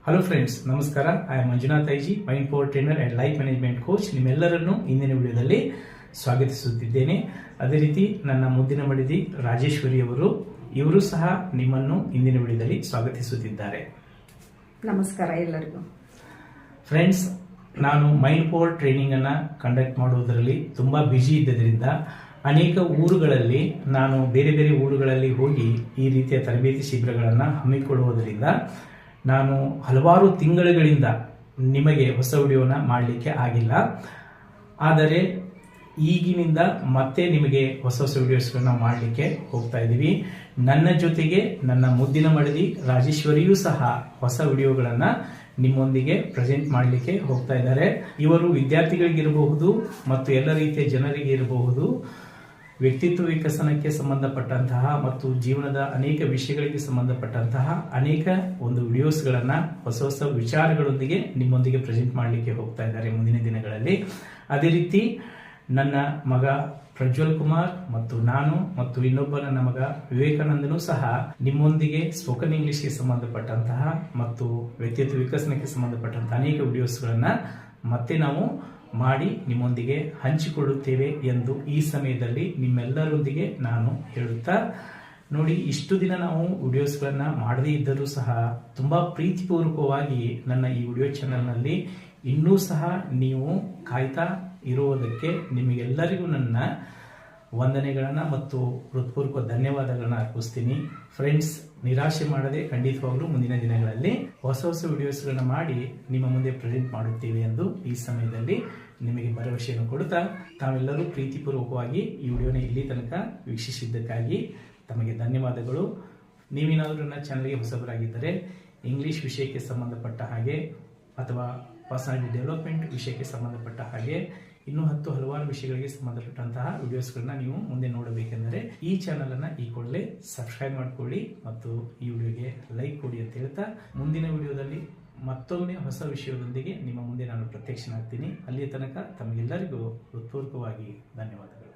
Hello friends, ನಮಸ್ಕಾರ. I am Manjunath IG, mind power trainer and life management coach. ನಿಮ್ಮೆಲ್ಲರನ್ನು ಇಂದಿನ ವಿಡಿಯೋದಲ್ಲಿ ಸ್ವಾಗತಿಸುತ್ತಿದ್ದೇನೆ. ಅದೇ ರೀತಿ ನನ್ನ ಮುದ್ದಿನ ಮಡದಿ ರಾಜೇಶ್ವರಿ ಇವರು ಸಹ ನಿಮ್ಮನ್ನು ಇಂದಿನ ವಿಡಿಯೋದಲ್ಲಿ ಸ್ವಾಗತಿಸುತ್ತಿದ್ದಾರೆ. ನಮಸ್ಕಾರ ಎಲ್ಲರಿಗೂ. ಫ್ರೆಂಡ್ಸ್, ನಾನು ಮೈಂಡ್ ಪವರ್ ಟ್ರೈನಿಂಗ್ ಅನ್ನ ಕಂಡಕ್ಟ್ ಮಾಡುವುದರಲ್ಲಿ ತುಂಬಾ ಬಿಜಿ ಇದ್ದರಿಂದ ಅನೇಕ ಊರುಗಳಲ್ಲಿ ನಾನು ಬೇರೆ ಬೇರೆ ಊರುಗಳಲ್ಲಿ ಹೋಗಿ ಈ ರೀತಿಯ ತರಬೇತಿ ಶಿಬಿರಗಳನ್ನು ಹಮ್ಮಿಕೊಳ್ಳುವುದರಿಂದ ನಾನು ಹಲವಾರು ತಿಂಗಳುಗಳಿಂದ ನಿಮಗೆ ಹೊಸ ವಿಡಿಯೋನ ಮಾಡಲಿಕ್ಕೆ ಆಗಿಲ್ಲ. ಆದರೆ ಈಗಿನಿಂದ ಮತ್ತೆ ನಿಮಗೆ ಹೊಸ ಹೊಸ ವಿಡಿಯೋಸ್ಗಳನ್ನ ಮಾಡಲಿಕ್ಕೆ ಹೋಗ್ತಾ ಇದ್ದೀವಿ. ನನ್ನ ಜೊತೆಗೆ ನನ್ನ ಮುದ್ದಿನ ಮಡದಿ ರಾಜೇಶ್ವರಿಯೂ ಸಹ ಹೊಸ ವಿಡಿಯೋಗಳನ್ನು ನಿಮ್ಮೊಂದಿಗೆ ಪ್ರೆಸೆಂಟ್ ಮಾಡಲಿಕ್ಕೆ ಹೋಗ್ತಾ ಇದ್ದಾರೆ. ಇವರು ವಿದ್ಯಾರ್ಥಿಗಳಿಗಿರಬಹುದು ಮತ್ತು ಎಲ್ಲ ರೀತಿಯ ಜನರಿಗೆ ಇರಬಹುದು, ವ್ಯಕ್ತಿತ್ವ ವಿಕಸನಕ್ಕೆ ಸಂಬಂಧಪಟ್ಟಂತಹ ಮತ್ತು ಜೀವನದ ಅನೇಕ ವಿಷಯಗಳಿಗೆ ಸಂಬಂಧಪಟ್ಟಂತಹ ಅನೇಕ ಒಂದು ವಿಡಿಯೋಸ್ಗಳನ್ನು ಹೊಸ ಹೊಸ ವಿಚಾರಗಳೊಂದಿಗೆ ನಿಮ್ಮೊಂದಿಗೆ ಪ್ರೆಸೆಂಟ್ ಮಾಡಲಿಕ್ಕೆ ಹೋಗ್ತಾ ಇದ್ದಾರೆ ಮುಂದಿನ ದಿನಗಳಲ್ಲಿ. ಅದೇ ರೀತಿ ನನ್ನ ಮಗ ಪ್ರಜ್ವಲ್ ಕುಮಾರ್ ಮತ್ತು ನಾನು ಮತ್ತು ಇನ್ನೊಬ್ಬ ನನ್ನ ಮಗ ವಿವೇಕಾನಂದನೂ ಸಹ ನಿಮ್ಮೊಂದಿಗೆ ಸ್ಪೋಕನ್ ಇಂಗ್ಲಿಷ್ಗೆ ಸಂಬಂಧಪಟ್ಟಂತಹ ಮತ್ತು ವ್ಯಕ್ತಿತ್ವ ವಿಕಸನಕ್ಕೆ ಸಂಬಂಧಪಟ್ಟಂತಹ ಅನೇಕ ವಿಡಿಯೋಸ್ಗಳನ್ನು ಮತ್ತೆ ನಾವು ಮಾಡಿ ನಿಮ್ಮೊಂದಿಗೆ ಹಂಚಿಕೊಳ್ಳುತ್ತೇವೆ ಎಂದು ಈ ಸಮಯದಲ್ಲಿ ನಿಮ್ಮೆಲ್ಲರೊಂದಿಗೆ ನಾನು ಹೇಳುತ್ತಾ, ನೋಡಿ, ಇಷ್ಟು ದಿನ ನಾವು ವಿಡಿಯೋಸ್ಗಳನ್ನು ಮಾಡದೇ ಇದ್ದರೂ ಸಹ ತುಂಬಾ ಪ್ರೀತಿಪೂರ್ವಕವಾಗಿ ನನ್ನ ಈ ವಿಡಿಯೋ ಚಾನೆಲ್ನಲ್ಲಿ ಇನ್ನೂ ಸಹ ನೀವು ಕಾಯ್ತಾ ಇರುವುದಕ್ಕೆ ನಿಮಗೆಲ್ಲರಿಗೂ ನನ್ನ ವಂದನೆಗಳನ್ನು ಮತ್ತು ಹೃತ್ಪೂರ್ವಕ ಧನ್ಯವಾದಗಳನ್ನು ಅರ್ಪಿಸ್ತೀನಿ. ಫ್ರೆಂಡ್ಸ್, ನಿರಾಶೆ ಮಾಡದೆ ಖಂಡಿತವಾಗ್ಲೂ ಮುಂದಿನ ದಿನಗಳಲ್ಲಿ ಹೊಸ ಹೊಸ ವಿಡಿಯೋಸ್ಗಳನ್ನ ಮಾಡಿ ನಿಮ್ಮ ಮುಂದೆ ಪ್ರೆಸೆಂಟ್ ಮಾಡುತ್ತೇವೆ ಎಂದು ಈ ಸಮಯದಲ್ಲಿ ನಿಮಗೆ ಭರವಸೆಯನ್ನು ಕೊಡುತ್ತಾ, ತಾವೆಲ್ಲರೂ ಪ್ರೀತಿಪೂರ್ವಕವಾಗಿ ಈ ವಿಡಿಯೋನ ಇಲ್ಲಿ ತನಕ ವೀಕ್ಷಿಸಿದ್ದಕ್ಕಾಗಿ ತಮಗೆ ಧನ್ಯವಾದಗಳು. ನೀವೇನಾದರೂ ನನ್ನ ಚಾನಲ್ಗೆ ಹೊಸಬರಾಗಿದ್ದರೆ ಇಂಗ್ಲಿಷ್ ವಿಷಯಕ್ಕೆ ಸಂಬಂಧಪಟ್ಟ ಹಾಗೆ ಅಥವಾ ಪರ್ಸನಾಲಿಟಿ ಡೆವಲಪ್ಮೆಂಟ್ ವಿಷಯಕ್ಕೆ ಸಂಬಂಧಪಟ್ಟ ಹಾಗೆ ಇನ್ನೂ ಹಲವಾರು ವಿಷಯಗಳಿಗೆ ಸಂಬಂಧಪಟ್ಟಂತಹ ವಿಡಿಯೋಸ್ಗಳನ್ನ ನೀವು ಮುಂದೆ ನೋಡಬೇಕೆಂದರೆ ಈ ಚಾನಲ್ ಅನ್ನ ಈ ಕೂಡಲೇ ಸಬ್ಸ್ಕ್ರೈಬ್ ಮಾಡಿಕೊಳ್ಳಿ ಮತ್ತು ಈ ವಿಡಿಯೋಗೆ ಲೈಕ್ ಕೊಡಿ ಅಂತ ಹೇಳ್ತಾ, ಮುಂದಿನ ವಿಡಿಯೋದಲ್ಲಿ ಮತ್ತೊಮ್ಮೆ ಹೊಸ ವಿಷಯದೊಂದಿಗೆ ನಿಮ್ಮ ಮುಂದೆ ನಾನು ಪ್ರತ್ಯಕ್ಷನಾಗ್ತೀನಿ. ಅಲ್ಲಿಯ ತನಕ ತಮಗೆಲ್ಲರಿಗೂ ಹೃತ್ಪೂರ್ವಕವಾಗಿ ಧನ್ಯವಾದಗಳು.